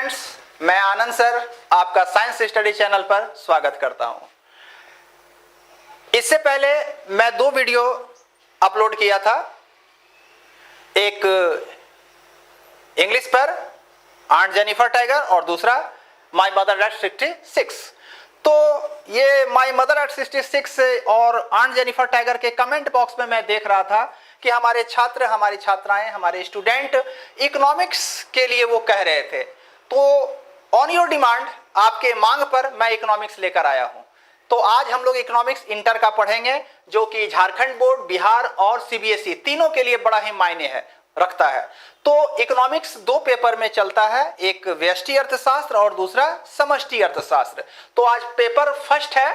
Friends, मैं आनंद sir आपका science study channel पर स्वागत करता हूं। इससे पहले मैं 2 वीडियो अपलोड किया था, एक इंग्लिश पर आंट जेनिफर टाइगर और दूसरा माय मदर एट 66। तो ये माय मदर एट 66 और आंट जेनिफर टाइगर के कमेंट बॉक्स में मैं देख रहा था कि हमारे छात्र, हमारी छात्राएं, हमारे स्टूडेंट इकोनॉमिक्स के लिए वो कह रहे थे। तो ऑन योर डिमांड, आपके मांग पर मैं इकोनॉमिक्स लेकर आया हूं। तो आज हम लोग इकोनॉमिक्स इंटर का पढ़ेंगे, जो कि झारखंड बोर्ड, बिहार और सीबीएसई तीनों के लिए बड़ा ही मायने रखता है। तो इकोनॉमिक्स 2 पेपर में चलता है, एक व्यष्टि अर्थशास्त्र और दूसरा समष्टि अर्थशास्त्र। तो आज पेपर फर्स्ट है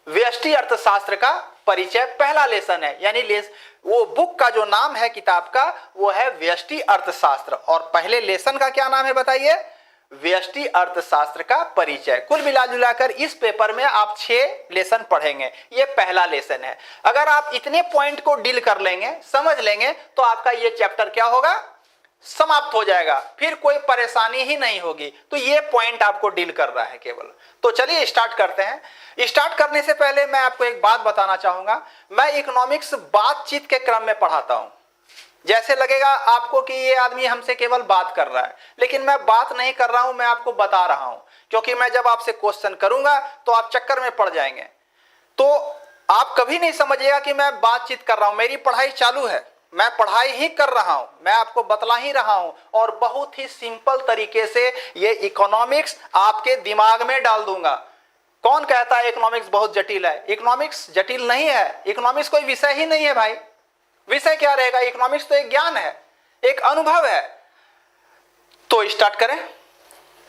व्यष्टि अर्थशास्त्र का परिचय, पहला लेसन है, यानी वो बुक का जो नाम है किताब का वो है व्यष्टि अर्थशास्त्र, और पहले लेसन का क्या नाम है बताइए? व्यष्टि अर्थशास्त्र का परिचय। कुल मिलाजुलाकर इस पेपर में आप 6 लेसन पढ़ेंगे, ये पहला लेसन है। अगर आप इतने पॉइंट को डील कर लेंगे, समझ लेंगे, तो आपका ये चैप्टर क्या होगा? समाप्त हो जाएगा, फिर कोई परेशानी ही नहीं होगी। तो ये पॉइंट आपको डील कर रहा है केवल। तो चलिए स्टार्ट करते हैं। स्टार्ट करने से पहले मैं आपको एक बात बताना चाहूंगा। मैं इकोनॉमिक्स बातचीत के क्रम में पढ़ाता हूं। जैसे लगेगा आपको कि ये आदमी हमसे केवल बात कर रहा है, लेकिन मैं बात नहीं कर रहा हूं, मैं आपको बता रहा हूं। क्योंकि मैं जब आपसे क्वेश्चन करूंगा तो आप चक्कर में पड़ जाएंगे। तो आप कभी नहीं समझिएगा कि मैं बातचीत कर रहा हूं। मेरी पढ़ाई चालू है, मैं पढ़ाई ही कर रहा हूं, मैं आपको बतला ही रहा हूं, और बहुत ही सिंपल तरीके से ये इकोनॉमिक्स आपके दिमाग में डाल दूंगा। कौन कहता है इकोनॉमिक्स बहुत जटिल है? इकोनॉमिक्स जटिल नहीं है। इकोनॉमिक्स कोई विषय ही नहीं है भाई। विषय क्या रहेगा? इकोनॉमिक्स तो एक ज्ञान है, एक अनुभव है। तो स्टार्ट करें,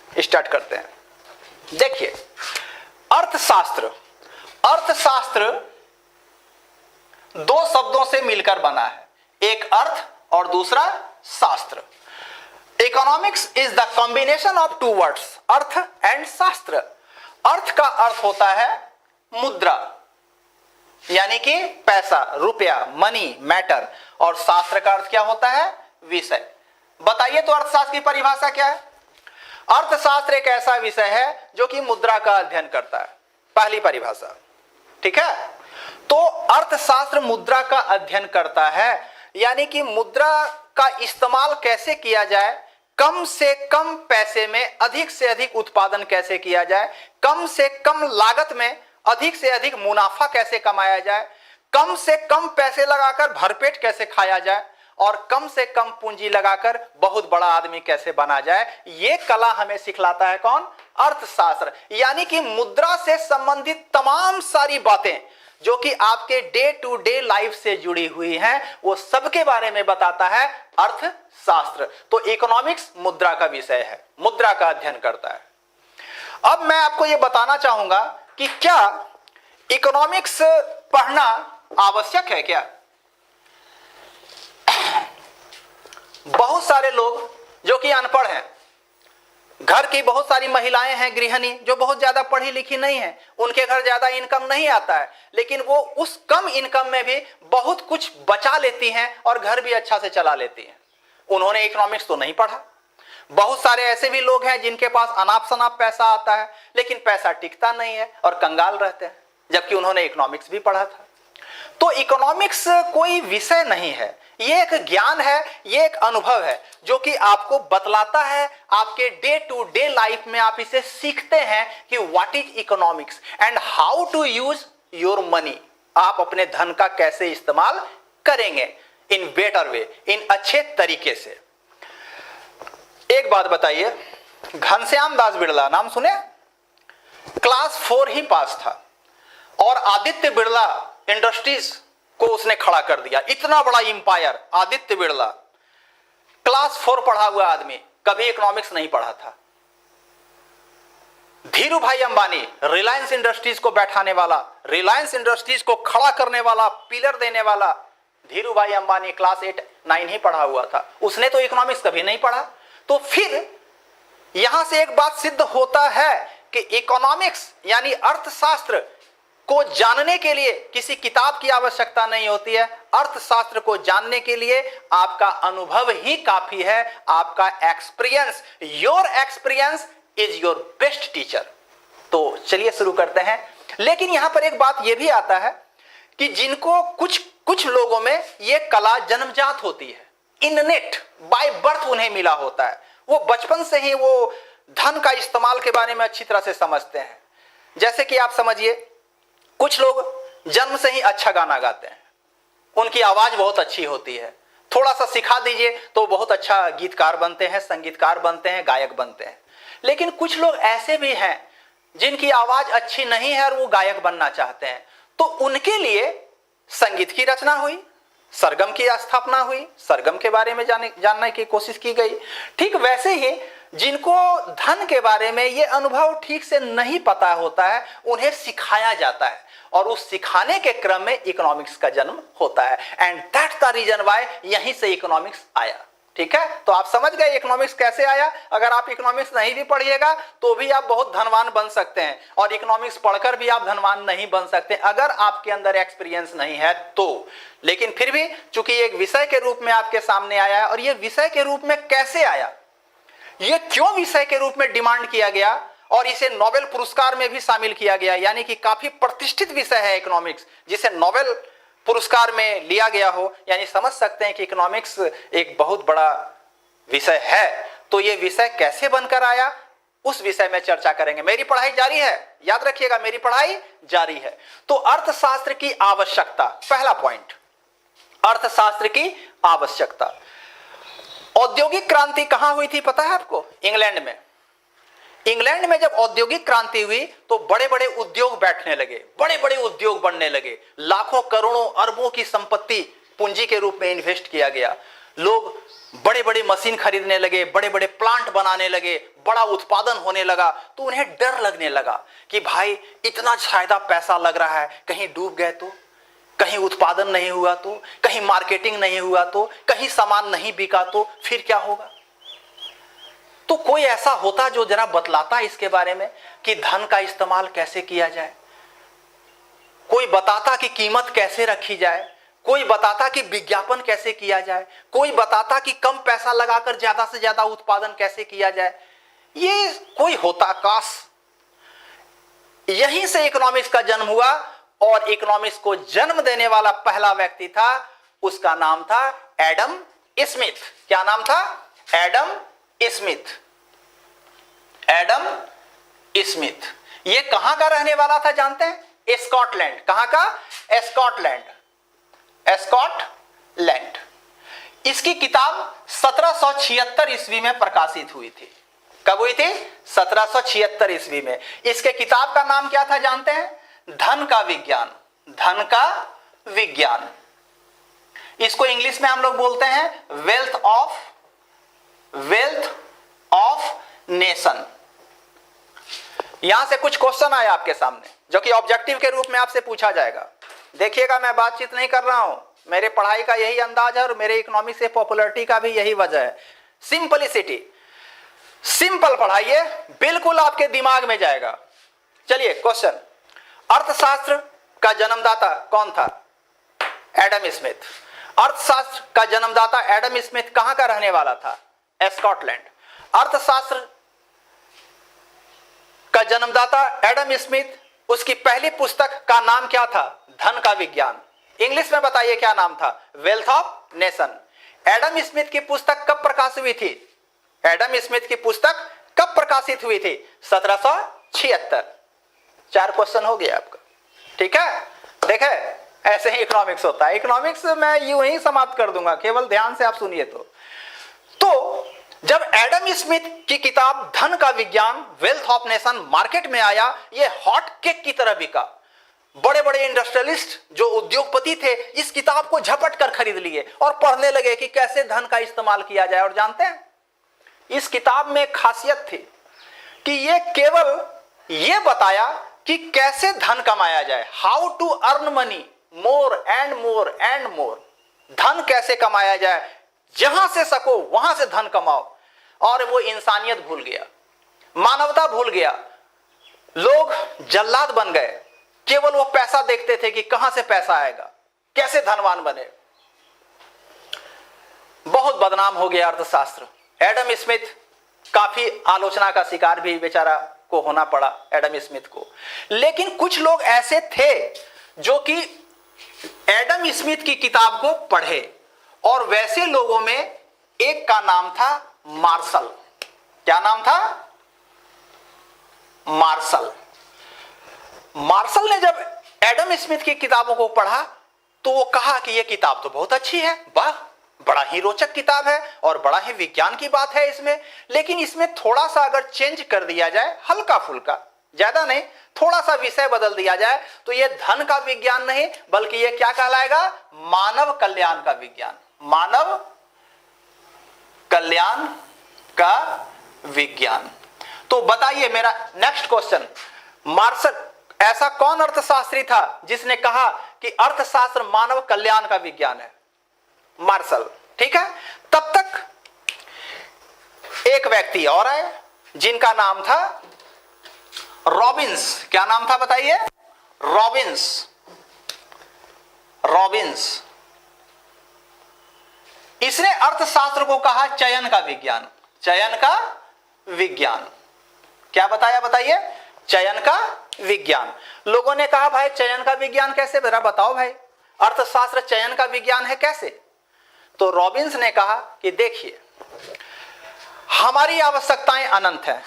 स्टार्ट करते हैं। देखिए, अर्थशास्त्र, अर्थशास्त्र 2 शब्दों से मिलकर बना है, एक अर्थ और दूसरा शास्त्र। Economics is the combination of 2 words, earth and शास्त्र। अर्थ का अर्थ होता है मुद्रा, यानी कि पैसा, रुपया, मनी, मैटर, और शास्त्र का अर्थ क्या होता है? विषय। बताइए तो अर्थशास्त्र की परिभाषा क्या है? अर्थशास्त्र एक ऐसा विषय है जो कि मुद्रा का अध्ययन करता है, पहली परिभाषा। ठीक है? तो अर्थशास्त्र मुद्रा का अध्ययन करता है, यानी कि मुद्रा का इस्तेमाल कैसे किया जाए, कम से कम पैसे में अधिक से अधिक उत्पादन कैसे किया जाए, कम से कम लागत में अधिक से अधिक मुनाफा कैसे कमाया जाए, कम से कम पैसे लगाकर भरपेट कैसे खाया जाए, और कम से कम पूंजी लगाकर बहुत बड़ा आदमी कैसे बना जाए। ये कला हमें सिखलाता है कौन? अर्थशास्त्र। यानी कि मुद्रा से संबंधित तमाम सारी बातें जो कि आपके डे टू डे लाइफ से जुड़ी हुई हैं, वो सबके बारे में बताता है अर्थशास्त्र। तो इकोनॉमिक्स मुद्रा का विषय है, मुद्रा का अध्ययन करता है। अब मैं आपको यह बताना चाहूंगा कि क्या इकोनॉमिक्स पढ़ना आवश्यक है क्या? बहुत सारे लोग जो कि अनपढ़ हैं, घर की बहुत सारी महिलाएं हैं गृहिणी जो बहुत ज्यादा पढ़ी लिखी नहीं है, उनके घर ज्यादा इनकम नहीं आता है, लेकिन वो उस कम इनकम में भी बहुत कुछ बचा लेती हैं और घर भी अच्छा से चला लेती हैं। उन्होंने इकोनॉमिक्स तो नहीं पढ़ा। बहुत सारे ऐसे भी लोग हैं जिनके पास अनाप शनाप पैसा आता है, लेकिन पैसा टिकता नहीं है और कंगाल रहते हैं, जबकि उन्होंने इकोनॉमिक्स भी पढ़ा था। तो इकोनॉमिक्स कोई विषय नहीं है, ये एक ज्ञान है, ये एक अनुभव है जो कि आपको बतलाता है। आपके डे टू डे लाइफ में आप इसे सीखते हैं कि what is economics and how to use your money. आप अपने धन का कैसे इस्तेमाल करेंगे इन बेटर वे, इन अच्छे तरीके से। एक बात बताइए, घनश्याम दास बिड़ला नाम सुने? क्लास 4 ही पास था और आदित्य बिड़ला इंडस्ट्रीज को उसने खड़ा कर दिया। इतना बड़ा इंपायर आदित्य बिड़ला, क्लास 4 पढ़ा हुआ आदमी, कभी इकोनॉमिक्स नहीं पढ़ा था। धीरू भाई अंबानी, रिलायंस इंडस्ट्रीज को बैठाने वाला, रिलायंस इंडस्ट्रीज को खड़ा करने वाला, पिलर देने वाला धीरू भाई अंबानी क्लास 8, 9 ही पढ़ा हुआ था। उसने तो इकोनॉमिक्स कभी नहीं पढ़ा। तो फिर यहां से एक बात सिद्ध होता है कि इकोनॉमिक्स यानी अर्थशास्त्र को जानने के लिए किसी किताब की आवश्यकता नहीं होती है। अर्थशास्त्र को जानने के लिए आपका अनुभव ही काफी है, आपका experience. Your experience is your best teacher. तो चलिए शुरू करते हैं। लेकिन यहां पर एक बात यह भी आता है कि जिनको कुछ लोगों में यह कला जन्मजात होती है, इननेट, बाय बर्थ उन्हें मिला होता है। वो बचपन से ही वो धन का इस्तेमाल के बारे में अच्छी तरह से समझते हैं। जैसे कि आप समझिए, कुछ लोग जन्म से ही अच्छा गाना गाते हैं, उनकी आवाज बहुत अच्छी होती है, थोड़ा सा सिखा दीजिए तो बहुत अच्छा गीतकार बनते हैं, संगीतकार बनते हैं, गायक बनते हैं। लेकिन कुछ लोग ऐसे भी हैं जिनकी आवाज अच्छी नहीं है और वो गायक बनना चाहते हैं, तो उनके लिए संगीत की रचना हुई, सरगम की स्थापना हुई, सरगम के बारे में जानने की कोशिश की गई। ठीक वैसे ही जिनको धन के बारे में ये अनुभव ठीक से नहीं पता होता है, उन्हें सिखाया जाता है और उस सिखाने के क्रम में इकोनॉमिक्स का जन्म होता है। And that's the reason why यहीं से इकोनॉमिक्स आया। ठीक है, तो आप समझ गए इकोनॉमिक्स कैसे आया। अगर आप इकोनॉमिक्स नहीं भी पढ़िएगा तो भी आप बहुत धनवान बन सकते हैं, और इकोनॉमिक्स पढ़कर भी आप धनवान नहीं बन सकते अगर आपके अंदर एक्सपीरियंस नहीं है तो। लेकिन फिर भी चूंकि एक विषय के रूप में आपके सामने आया है, और यह विषय के रूप में कैसे आया, यह क्यों विषय के रूप में डिमांड किया गया और इसे नोबेल पुरस्कार में भी शामिल किया गया, यानी कि काफी प्रतिष्ठित विषय है इकोनॉमिक्स, जिसे नोबेल पुरस्कार में लिया गया हो, यानी समझ सकते हैं कि इकोनॉमिक्स एक बहुत बड़ा विषय है। तो यह विषय कैसे बनकर आया, उस विषय में चर्चा करेंगे। मेरी पढ़ाई जारी है, याद रखिएगा, मेरी पढ़ाई जारी है। तो अर्थशास्त्र की आवश्यकता, पहला पॉइंट, अर्थशास्त्र की आवश्यकता। औद्योगिक क्रांति कहां हुई थी पता है आपको? इंग्लैंड में। इंग्लैंड में जब औद्योगिक क्रांति हुई तो बड़े बड़े उद्योग बैठने लगे, बड़े बड़े उद्योग बनने लगे, लाखों करोड़ों अरबों की संपत्ति पूंजी के रूप में इन्वेस्ट किया गया। लोग बड़े बड़े मशीन खरीदने लगे, बड़े बड़े प्लांट बनाने लगे, बड़ा उत्पादन होने लगा। तो उन्हें डर लगने लगा कि भाई इतना ज्यादा पैसा लग रहा है, कहीं डूब गए तो, कहीं उत्पादन नहीं हुआ तो, कहीं मार्केटिंग नहीं हुआ तो, कहीं सामान नहीं बिका तो फिर क्या होगा। तो कोई ऐसा होता जो जरा बतलाता इसके बारे में कि धन का इस्तेमाल कैसे किया जाए, कोई बताता कि कीमत कैसे रखी जाए, कोई बताता कि विज्ञापन कैसे किया जाए, कोई बताता कि कम पैसा लगाकर ज्यादा से ज्यादा उत्पादन कैसे किया जाए। ये कोई होता काश। यहीं से इकोनॉमिक्स का जन्म हुआ, और इकोनॉमिक्स को जन्म देने वाला पहला व्यक्ति था, उसका नाम था एडम स्मिथ। क्या नाम था? Adam Smith. Adam Smith. ये कहां का रहने वाला था जानते हैं? स्कॉटलैंड। कहां का? स्कॉटलैंड। स्कॉटलैंड। इसकी किताब 1776 ईस्वी में प्रकाशित हुई थी। कब हुई थी? 1776 ईस्वी में। इसके किताब का नाम क्या था जानते हैं? धन का विज्ञान। धन का विज्ञान। इसको इंग्लिश में हम लोग बोलते हैं वेल्थ ऑफ नेशन। यहां से कुछ क्वेश्चन आया आपके सामने जो कि ऑब्जेक्टिव के रूप में आपसे पूछा जाएगा। देखिएगा, मैं बातचीत नहीं कर रहा हूं, मेरे पढ़ाई का यही अंदाज है और मेरे इकोनॉमिक्स से पॉपुलैरिटी का भी यही वजह है। सिंपलिसिटी, सिंपल पढ़ाइए, बिल्कुल आपके दिमाग में जाएगा। चलिए क्वेश्चन, अर्थशास्त्र का जन्मदाता कौन था? Adam Smith. अर्थशास्त्र का जन्मदाता एडम स्मिथ कहां का रहने वाला था? स्कॉटलैंड। अर्थशास्त्र का जन्मदाता एडम स्मिथ, उसकी पहली पुस्तक का नाम क्या था? धन का विज्ञान। इंग्लिश में बताइए क्या नाम था? Wealth of nation. Adam Smith की पुस्तक कब प्रकाशित हुई थी? एडम स्मिथ की पुस्तक कब प्रकाशित हुई थी? 1776। 4 क्वेश्चन हो गया आपका। ठीक है, देखे ऐसे ही इकोनॉमिक्स होता है। इकोनॉमिक्स मैं यूं ही समाप्त कर दूंगा, केवल ध्यान से आप सुनिए। तो जब एडम स्मिथ की किताब धन का विज्ञान, वेल्थ ऑफ नेशन मार्केट में आया, ये हॉट केक की तरह बिका। बड़े बड़े इंडस्ट्रियलिस्ट जो उद्योगपति थे इस किताब को झपट कर खरीद लिए और पढ़ने लगे कि कैसे धन का इस्तेमाल किया जाए। और जानते हैं इस किताब में खासियत थी कि ये केवल ये बताया कि कैसे धन कमाया जाए, how to earn money more and more and more. धन कैसे कमाया जाए, जहां से सको वहां से धन कमाओ। और वो इंसानियत भूल गया, मानवता भूल गया। लोग जल्लाद बन गए केवल वो पैसा देखते थे कि कहां से पैसा आएगा, कैसे धनवान बने। बहुत बदनाम हो गया अर्थशास्त्र। एडम स्मिथ काफी आलोचना का शिकार भी बेचारा को होना पड़ा, एडम स्मिथ को। लेकिन कुछ लोग ऐसे थे जो कि एडम स्मिथ की किताब को पढ़े, और वैसे लोगों में एक का नाम था मार्शल। क्या नाम था? मार्शल। मार्शल ने जब एडम स्मिथ की किताबों को पढ़ा तो वो कहा कि यह किताब तो बहुत अच्छी है, वाह, बड़ा ही रोचक किताब है और बड़ा ही विज्ञान की बात है इसमें, लेकिन इसमें थोड़ा सा अगर चेंज कर दिया जाए, हल्का फुल्का, ज्यादा नहीं, थोड़ा सा विषय बदल दिया जाए तो यह धन का विज्ञान नहीं बल्कि यह क्या कहलाएगा? मानव कल्याण का विज्ञान, मानव कल्याण का विज्ञान। तो बताइए, मेरा नेक्स्ट क्वेश्चन, मार्शल, ऐसा कौन अर्थशास्त्री था जिसने कहा कि अर्थशास्त्र मानव कल्याण का विज्ञान है? मार्शल। ठीक है, तब तक एक व्यक्ति और आए जिनका नाम था रॉबिन्स। क्या नाम था बताइए? रॉबिन्स। रॉबिन्स। इसने अर्थशास्त्र को कहा चयन का विज्ञान। चयन का विज्ञान। क्या बताया बताइए? चयन का विज्ञान। लोगों ने कहा भाई चयन का विज्ञान कैसे, जरा बताओ भाई, अर्थशास्त्र चयन का विज्ञान है कैसे? तो रॉबिन्स ने कहा कि देखिए, हमारी आवश्यकताएं अनंत है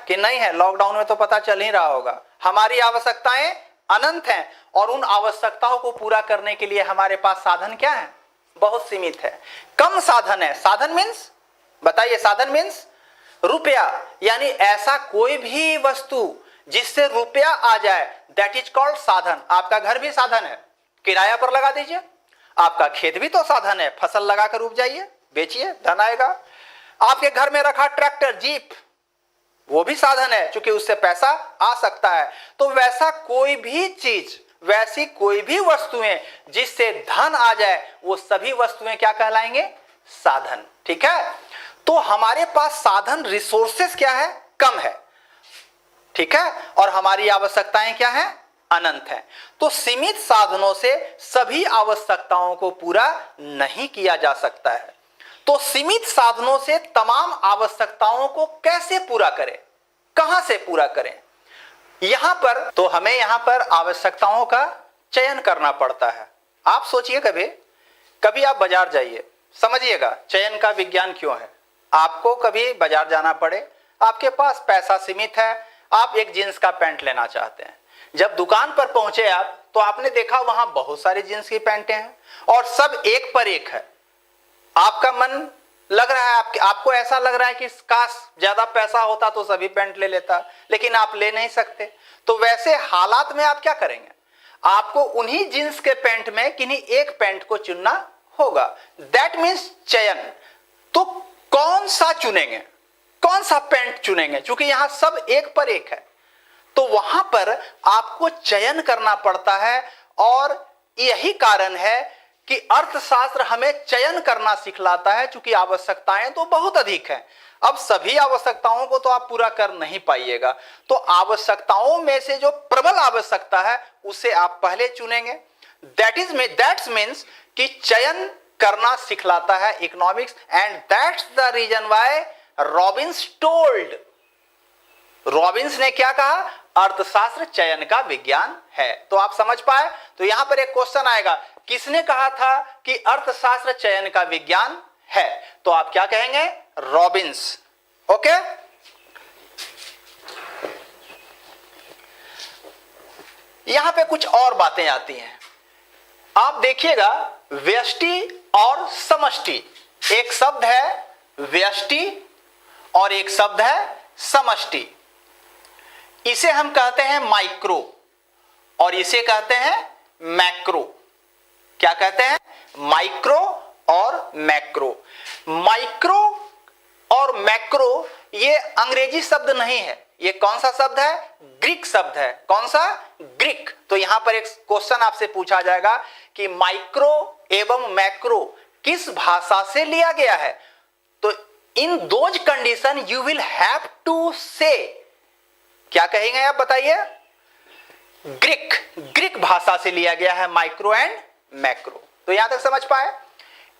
कि नहीं है? लॉकडाउन में तो पता चल ही रहा होगा। हमारी आवश्यकताएं अनंत हैं और उन आवश्यकताओं को पूरा करने के लिए हमारे पास साधन क्या है? बहुत सीमित है, कम साधन है। साधन मीन्स बताइए, साधन मीन्स रुपया, यानी ऐसा कोई भी वस्तु जिससे रुपया आ जाए, दैट इज कॉल्ड साधन। आपका घर भी साधन है, किराया पर लगा दीजिए। आपका खेत भी तो साधन है, फसल लगाकर उपजाइए, बेचिए, धन आएगा। आपके घर में रखा ट्रैक्टर, जीप, वो भी साधन है, क्योंकि उससे पैसा आ सकता है। तो वैसा कोई भी चीज, वैसी कोई भी वस्तुएं जिससे धन आ जाए, वो सभी वस्तुएं क्या कहलाएंगे? साधन। ठीक है, तो हमारे पास साधन, रिसोर्सेस क्या है? कम है। ठीक है, और हमारी आवश्यकताएं क्या है? अनंत है। तो सीमित साधनों से सभी आवश्यकताओं को पूरा नहीं किया जा सकता है। तो सीमित साधनों से तमाम आवश्यकताओं को कैसे पूरा करें, कहां से पूरा करें? यहां पर तो हमें यहां पर आवश्यकताओं का चयन करना पड़ता है। आप सोचिए, कभी आप बाजार जाइए, समझिएगा चयन का विज्ञान क्यों है। आपको कभी बाजार जाना पड़े, आपके पास पैसा सीमित है, आप एक जींस का पैंट लेना चाहते हैं। जब दुकान पर पहुंचे आप, तो आपने देखा वहां बहुत सारी जींस की पैंटें हैं और सब एक पर एक है। आपका मन लग रहा है, आपको ऐसा लग रहा है कि काश ज्यादा पैसा होता तो सभी पैंट ले लेता, लेकिन आप ले नहीं सकते। तो वैसे हालात में आप क्या करेंगे? आपको उन्हीं जींस के पैंट में किन्हीं एक पैंट को चुनना होगा। दैट मीन्स चयन। तो कौन सा चुनेंगे, कौन सा पैंट चुनेंगे? क्योंकि यहां सब एक पर एक है, तो वहां पर आपको चयन करना पड़ता है। और यही कारण है कि अर्थशास्त्र हमें चयन करना सिखलाता है, क्योंकि आवश्यकताएं तो बहुत अधिक हैं। अब सभी आवश्यकताओं को तो आप पूरा कर नहीं पाइएगा, तो आवश्यकताओं में से जो प्रबल आवश्यकता है उसे आप पहले चुनेंगे। दैट्स मीन्स कि चयन करना सिखलाता है economics, and that's the reason why Robbins told. Robbins ने क्या कहा? अर्थशास्त्र चयन का विज्ञान है। तो आप समझ पाए? तो यहां पर एक क्वेश्चन आएगा, किसने कहा था कि अर्थशास्त्र चयन का विज्ञान है? तो आप क्या कहेंगे? रॉबिन्स। ओके, यहां पे कुछ और बातें आती हैं। आप देखिएगा, व्यष्टि और समष्टि, एक शब्द है व्यष्टि और एक शब्द है समष्टि। इसे हम कहते हैं माइक्रो और इसे कहते हैं मैक्रो। क्या कहते हैं? माइक्रो और मैक्रो। माइक्रो और मैक्रो ये अंग्रेजी शब्द नहीं है, ये कौन सा शब्द है? ग्रीक शब्द है। कौन सा? ग्रीक। तो यहां पर एक क्वेश्चन आपसे पूछा जाएगा कि माइक्रो एवं मैक्रो किस भाषा से लिया गया है? तो in those condition you will have to say, क्या कहेंगे आप बताइए? ग्रीक भाषा से लिया गया है माइक्रो एंड मैक्रो। तो यहां तक समझ पाए।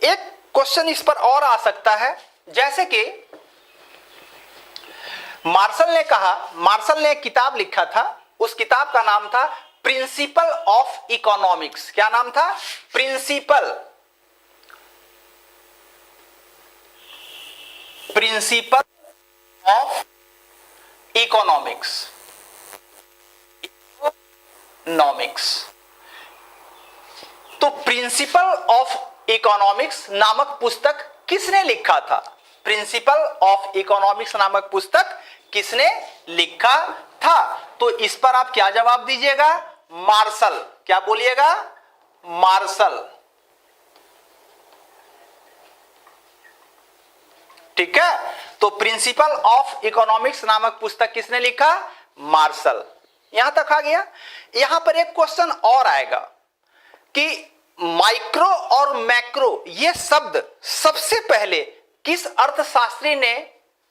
एक क्वेश्चन इस पर और आ सकता है, जैसे कि मार्शल ने एक किताब लिखा था, उस किताब का नाम था प्रिंसिपल ऑफ इकोनॉमिक्स। क्या नाम था? Principle of economics. तो प्रिंसिपल ऑफ इकोनॉमिक्स नामक पुस्तक किसने लिखा था? प्रिंसिपल ऑफ इकोनॉमिक्स नामक पुस्तक किसने लिखा था? तो इस पर आप क्या जवाब दीजिएगा? मार्शल। क्या बोलिएगा? मार्शल। ठीक है, तो प्रिंसिपल ऑफ इकोनॉमिक्स नामक पुस्तक किसने लिखा? मार्शल। यहां तक आ गया। यहां पर एक क्वेश्चन और आएगा कि माइक्रो और मैक्रो ये शब्द सबसे पहले किस अर्थशास्त्री ने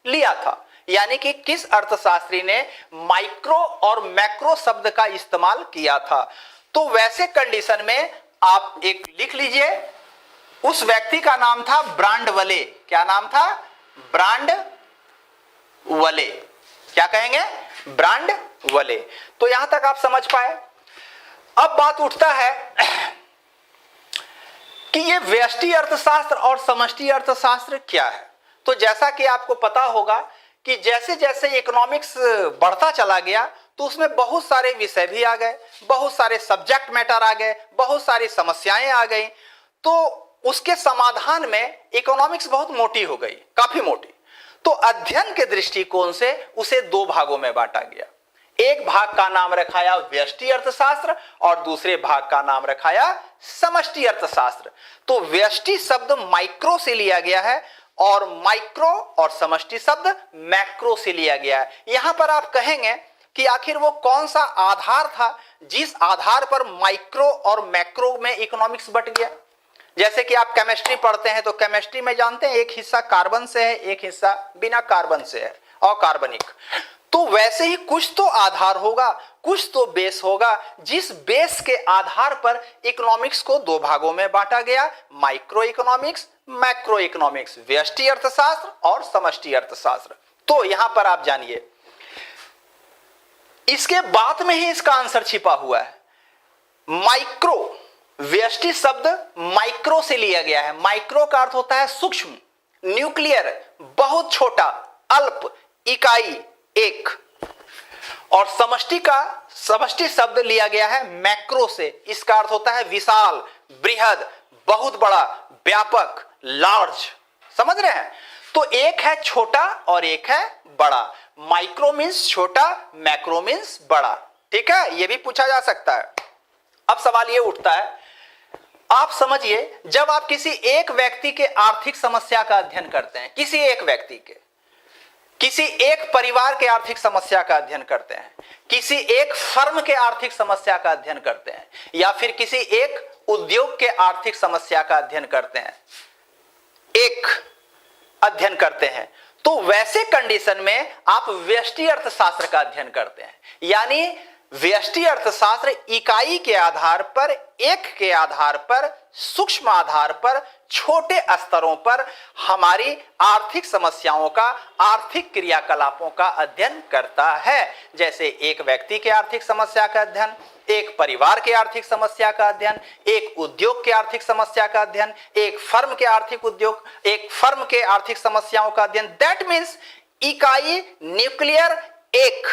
लिया था, यानी कि किस अर्थशास्त्री ने माइक्रो और मैक्रो शब्द का इस्तेमाल किया था। तो वैसे कंडीशन में आप एक लिख लीजिए, उस व्यक्ति का नाम था ब्रांडवले। क्या नाम था? ब्रांडवले। क्या कहेंगे? ब्रांडवले। तो यहां तक आप समझ पाए। अब बात उठता है कि ये व्यष्टि अर्थशास्त्र और समष्टि अर्थशास्त्र क्या है। तो जैसा कि आपको पता होगा कि जैसे जैसे इकोनॉमिक्स बढ़ता चला गया तो उसमें बहुत सारे विषय भी आ गए, बहुत सारे सब्जेक्ट मैटर आ गए, बहुत सारी समस्याएं आ गई। तो उसके समाधान में इकोनॉमिक्स बहुत मोटी हो गई, काफी मोटी। तो अध्ययन के दृष्टिकोण से उसे दो भागों में बांटा गया। एक भाग का नाम रखाया व्यष्टि अर्थशास्त्र और दूसरे भाग का नाम रखाया समष्टि अर्थशास्त्र। तो व्यष्टि शब्द माइक्रो से लिया गया है और माइक्रो और समष्टि शब्द मैक्रो से लिया गया है। यहां पर आप कहेंगे कि आखिर वो कौन सा आधार था जिस आधार पर माइक्रो और मैक्रो में इकोनॉमिक्स बट गया। जैसे कि आप केमिस्ट्री पढ़ते हैं तो केमिस्ट्री में जानते हैं एक हिस्सा कार्बन से है, एक हिस्सा बिना कार्बन से है, अकार्बनिक। तो वैसे ही कुछ तो आधार होगा, कुछ तो बेस होगा, जिस बेस के आधार पर इकोनॉमिक्स को दो भागों में बांटा गया, माइक्रो इकोनॉमिक्स, मैक्रो इकोनॉमिक्स, व्यष्टि अर्थशास्त्र और समष्टि अर्थशास्त्र। तो यहां पर आप जानिए, इसके बाद में ही इसका आंसर छिपा हुआ है। माइक्रो, व्यष्टि शब्द माइक्रो से लिया गया है। माइक्रो का अर्थ होता है सूक्ष्म, न्यूक्लियर, बहुत छोटा, अल्प, इकाई, एक। और समष्टि शब्द लिया गया है मैक्रो से। इसका अर्थ होता है विशाल, बृहद, बहुत बड़ा, व्यापक, लार्ज। समझ रहे हैं? तो एक है छोटा और एक है बड़ा। माइक्रो मीन्स छोटा, मैक्रो मीन्स बड़ा। ठीक है, यह भी पूछा जा सकता है। अब सवाल यह उठता है, आप समझिए, जब आप किसी एक व्यक्ति के आर्थिक समस्या का अध्ययन करते हैं, किसी एक व्यक्ति के, किसी एक परिवार के आर्थिक समस्या का अध्ययन करते हैं, किसी एक फर्म के आर्थिक समस्या का अध्ययन करते हैं, या फिर किसी एक उद्योग के आर्थिक समस्या का अध्ययन करते हैं, एक अध्ययन करते हैं, तो वैसे कंडीशन में आप व्यष्टि अर्थशास्त्र का अध्ययन करते हैं। यानी व्यष्टि अर्थशास्त्र इकाई के आधार पर, एक के आधार पर, सूक्ष्म आधार पर, छोटे स्तरों पर हमारी आर्थिक समस्याओं का, आर्थिक क्रियाकलापों का अध्ययन करता है। जैसे एक व्यक्ति के आर्थिक समस्या का अध्ययन, एक परिवार के आर्थिक समस्या का अध्ययन, एक उद्योग के आर्थिक समस्या का अध्ययन, एक फर्म के आर्थिक समस्याओं का अध्ययन। दैट मीन्स इकाई, न्यूक्लियर, एक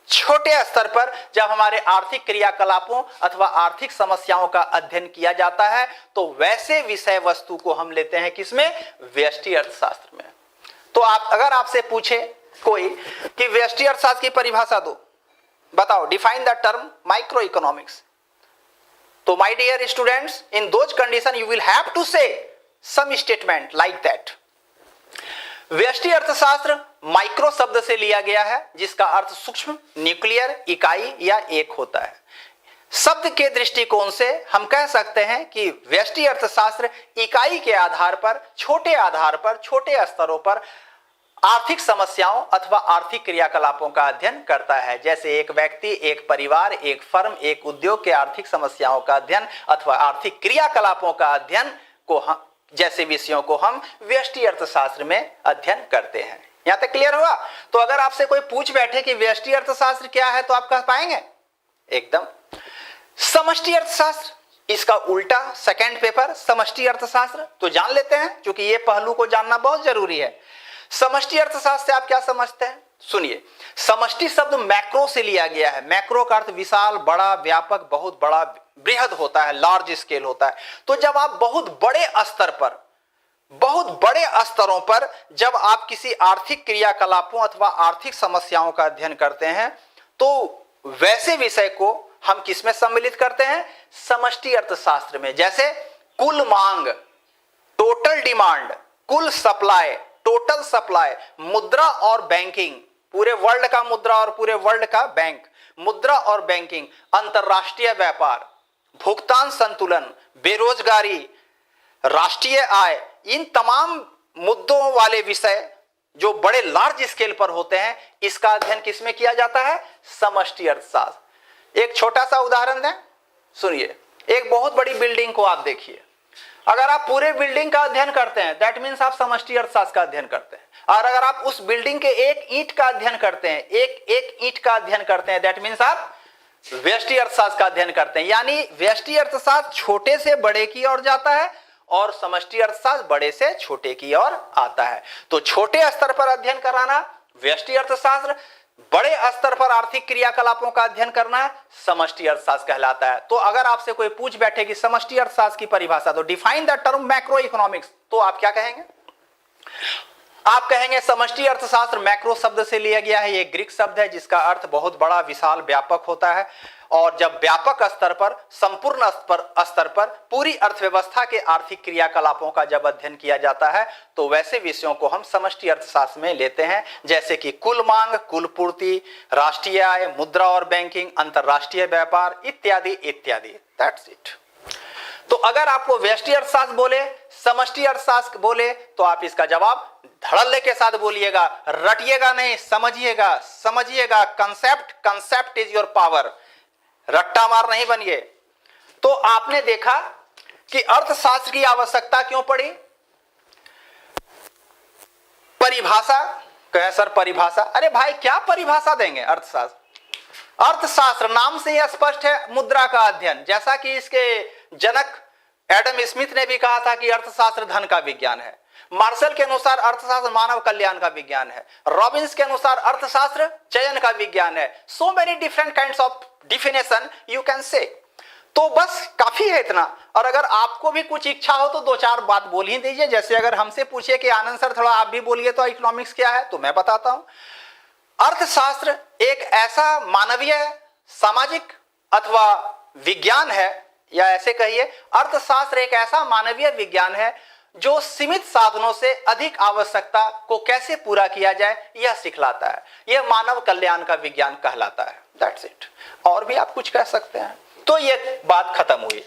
छोटे स्तर पर जब हमारे आर्थिक क्रियाकलापों अथवा आर्थिक समस्याओं का अध्ययन किया जाता है, तो वैसे विषय वस्तु को हम लेते हैं किसमें? व्यष्टि अर्थशास्त्र में। तो अगर आपसे पूछे कोई कि व्यष्टि अर्थशास्त्र की परिभाषा दो, बताओ, define the term micro economics, तो my dear students, in those condition you will have to say some statement like that. व्यष्टि अर्थशास्त्र माइक्रो शब्द से लिया गया है, जिसका अर्थ सूक्ष्म, न्यूक्लियर, इकाई या एक होता है। शब्द के दृष्टिकोण से हम कह सकते हैं कि व्यष्टि अर्थशास्त्र इकाई के आधार पर, छोटे स्तरों पर आर्थिक समस्याओं अथवा आर्थिक क्रियाकलापों का अध्ययन करता है। जैसे एक व्यक्ति, एक परिवार, एक फर्म, एक उद्योग के आर्थिक समस्याओं का अध्ययन अथवा आर्थिक क्रियाकलापों का अध्ययन को हम जैसे विषयों को हम व्यष्टि अर्थशास्त्र में अध्ययन करते हैं। यहां तक क्लियर हुआ? तो अगर आपसे कोई पूछ बैठे कि व्यष्टि अर्थशास्त्र क्या है तो आप कह पाएंगे एकदम। समष्टि अर्थशास्त्र, इसका उल्टा सेकंड पेपर समष्टि अर्थशास्त्र, तो जान लेते हैं क्योंकि ये पहलू को जानना बहुत जरूरी है। समष्टि अर्थशास्त्र से आप क्या समझते हैं? सुनिए, समष्टि शब्द मैक्रो से लिया गया है। मैक्रो का अर्थ विशाल, बड़ा, व्यापक, बहुत बड़ा, बृहद होता है, लार्ज स्केल होता है। तो जब आप बहुत बड़े स्तर पर, बहुत बड़े स्तरों पर जब आप किसी आर्थिक क्रियाकलापों अथवा आर्थिक समस्याओं का अध्ययन करते हैं तो वैसे विषय को हम किस में सम्मिलित करते हैं? समष्टि अर्थशास्त्र में। जैसे कुल मांग, टोटल डिमांड, कुल सप्लाई, टोटल सप्लाई, मुद्रा और बैंकिंग, पूरे वर्ल्ड का मुद्रा और पूरे वर्ल्ड का बैंक, मुद्रा और बैंकिंग, अंतरराष्ट्रीय व्यापार, भुगतान संतुलन, बेरोजगारी, राष्ट्रीय आय, इन तमाम मुद्दों वाले विषय जो बड़े लार्ज स्केल पर होते हैं, इसका अध्ययन किसमें किया जाता है? समष्टि अर्थशास्त्र। एक छोटा सा उदाहरण दें, सुनिए। एक बहुत बड़ी बिल्डिंग को आप देखिए, अगर आप पूरे बिल्डिंग का अध्ययन करते हैं दैट मीन्स आप समष्टि अर्थशास्त्र का अध्ययन करते हैं। और अगर आप उस बिल्डिंग के एक ईंट का अध्ययन करते हैं, एक ईंट का अध्ययन करते हैं, दैट मीन्स आप व्यष्टि अर्थशास्त्र का अध्ययन करते हैं। यानी व्यष्टि अर्थशास्त्र छोटे से बड़े की ओर जाता है और समष्टि अर्थशास्त्र बड़े से छोटे की ओर आता है। तो छोटे स्तर पर अध्ययन कराना व्यष्टि अर्थशास्त्र, बड़े स्तर पर आर्थिक क्रियाकलापों का अध्ययन करना समष्टि अर्थशास्त्र कहलाता है। तो अगर आपसे कोई पूछ बैठे कि समष्टि अर्थशास्त्र की परिभाषा, तो define the term macro economics, तो आप क्या कहेंगे? आप कहेंगे समष्टि अर्थशास्त्र मैक्रो शब्द से लिया गया है। ये ग्रीक शब्द है जिसका अर्थ बहुत बड़ा, विशाल, व्यापक होता है। और जब व्यापक स्तर पर, संपूर्ण स्तर पर पूरी अर्थव्यवस्था के आर्थिक क्रियाकलापों का जब अध्ययन किया जाता है तो वैसे विषयों को हम समष्टि अर्थशास्त्र में लेते हैं। जैसे कि कुल मांग, कुल पूर्ति, राष्ट्रीय आय, मुद्रा और बैंकिंग, अंतरराष्ट्रीय व्यापार इत्यादि इत्यादि। That's it. तो अगर आपको व्यष्टि अर्थशास्त्र बोले, समष्टि अर्थशास्त्र बोले, तो आप इसका जवाब धड़ल्ले के साथ बोलिएगा, रटिएगा नहीं, समझिएगा, समझिएगा। कंसेप्ट इज योर पावर, रट्टा मार नहीं बनिए। तो आपने देखा कि अर्थशास्त्र की आवश्यकता क्यों पड़ी? परिभाषा कहे सर, परिभाषा, अरे भाई क्या परिभाषा देंगे? अर्थशास्त्र, अर्थशास्त्र नाम से ही स्पष्ट है, मुद्रा का अध्ययन। जैसा कि इसके जनक एडम स्मिथ ने भी कहा था कि अर्थशास्त्र धन का विज्ञान है। मार्शल के अनुसार अर्थशास्त्र मानव कल्याण का विज्ञान है। रॉबिन्स के अनुसार अर्थशास्त्र चयन का विज्ञान है। So many different kinds of definition you can say. तो बस काफी है इतना। और अगर आपको भी कुछ इच्छा हो तो दो चार बात बोल ही दीजिए। जैसे अगर हमसे पूछिए कि आनंद सर थोड़ा आप भी बोलिए तो इकोनॉमिक्स क्या है, तो मैं बताता हूं। अर्थशास्त्र एक ऐसा मानवीय, सामाजिक अथवा विज्ञान है, या ऐसे कहिए अर्थशास्त्र एक ऐसा मानवीय विज्ञान है जो सीमित साधनों से अधिक आवश्यकता को कैसे पूरा किया जाए यह सिखलाता है। यह मानव कल्याण का विज्ञान कहलाता है। That's it. और भी आप कुछ कह सकते हैं। तो ये बात खत्म हुई।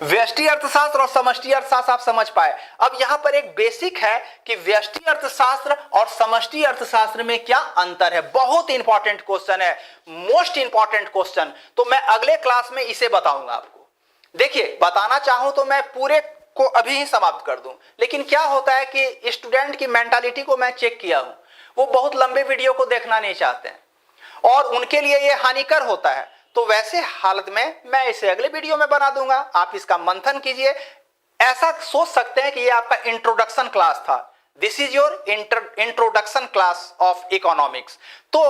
व्यष्टि अर्थशास्त्र और समष्टि अर्थशास्त्र आप समझ पाए। अब यहां पर एक बेसिक है कि व्यष्टि अर्थशास्त्र और समष्टि अर्थशास्त्र में क्या अंतर है। बहुत इंपॉर्टेंट क्वेश्चन है, मोस्ट इंपॉर्टेंट क्वेश्चन। तो मैं अगले क्लास में इसे बताऊंगा आपको। देखिए, बताना चाहूं तो मैं पूरे को अभी ही समाप्त कर दूं, लेकिन क्या होता है कि स्टूडेंट की मेंटालिटी को मैं चेक किया हूं, वो बहुत लंबे वीडियो को देखना नहीं चाहते हैं और उनके लिए ये हानिकर होता है। तो वैसे हालत में मैं इसे अगले वीडियो में बना दूंगा, आप इसका मंथन कीजिए। ऐसा सोच सकते हैं कि ये आपका इंट्रोडक्शन क्लास था। This is your introduction class of economics. तो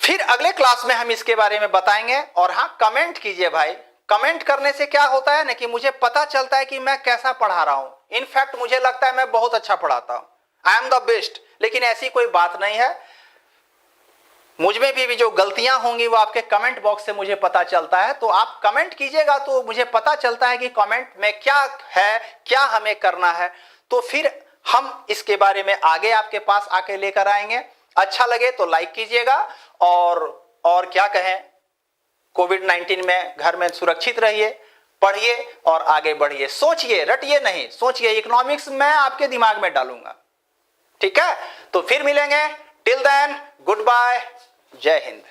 फिर अगले क्लास में हम इसके बारे में बताएंगे। और हाँ, कमेंट कीजिए भाई। कमेंट करने से क्या होता है ना कि मुझे पता चलता है कि मैं कैसा पढ़ा रहा हूं। इनफैक्ट मुझे लगता है मैं बहुत अच्छा पढ़ाता हूं, आई एम द बेस्ट। लेकिन ऐसी कोई बात नहीं है। मुझ में भी जो गलतियां होंगी वो आपके कमेंट बॉक्स से मुझे पता चलता है। तो आप कमेंट कीजिएगा तो मुझे पता चलता है कि कमेंट में क्या है, क्या हमें करना है। तो फिर हम इसके बारे में आगे आपके पास आके लेकर आएंगे। अच्छा लगे तो लाइक कीजिएगा। और क्या कहें, कोविड-19 में घर में सुरक्षित रहिए, पढ़िए और आगे बढ़िए। सोचिए, रटिए नहीं, सोचिए। इकोनॉमिक्स मैं आपके दिमाग में डालूंगा। ठीक है, तो फिर मिलेंगे। टिल देन गुड बाय, जय हिंद।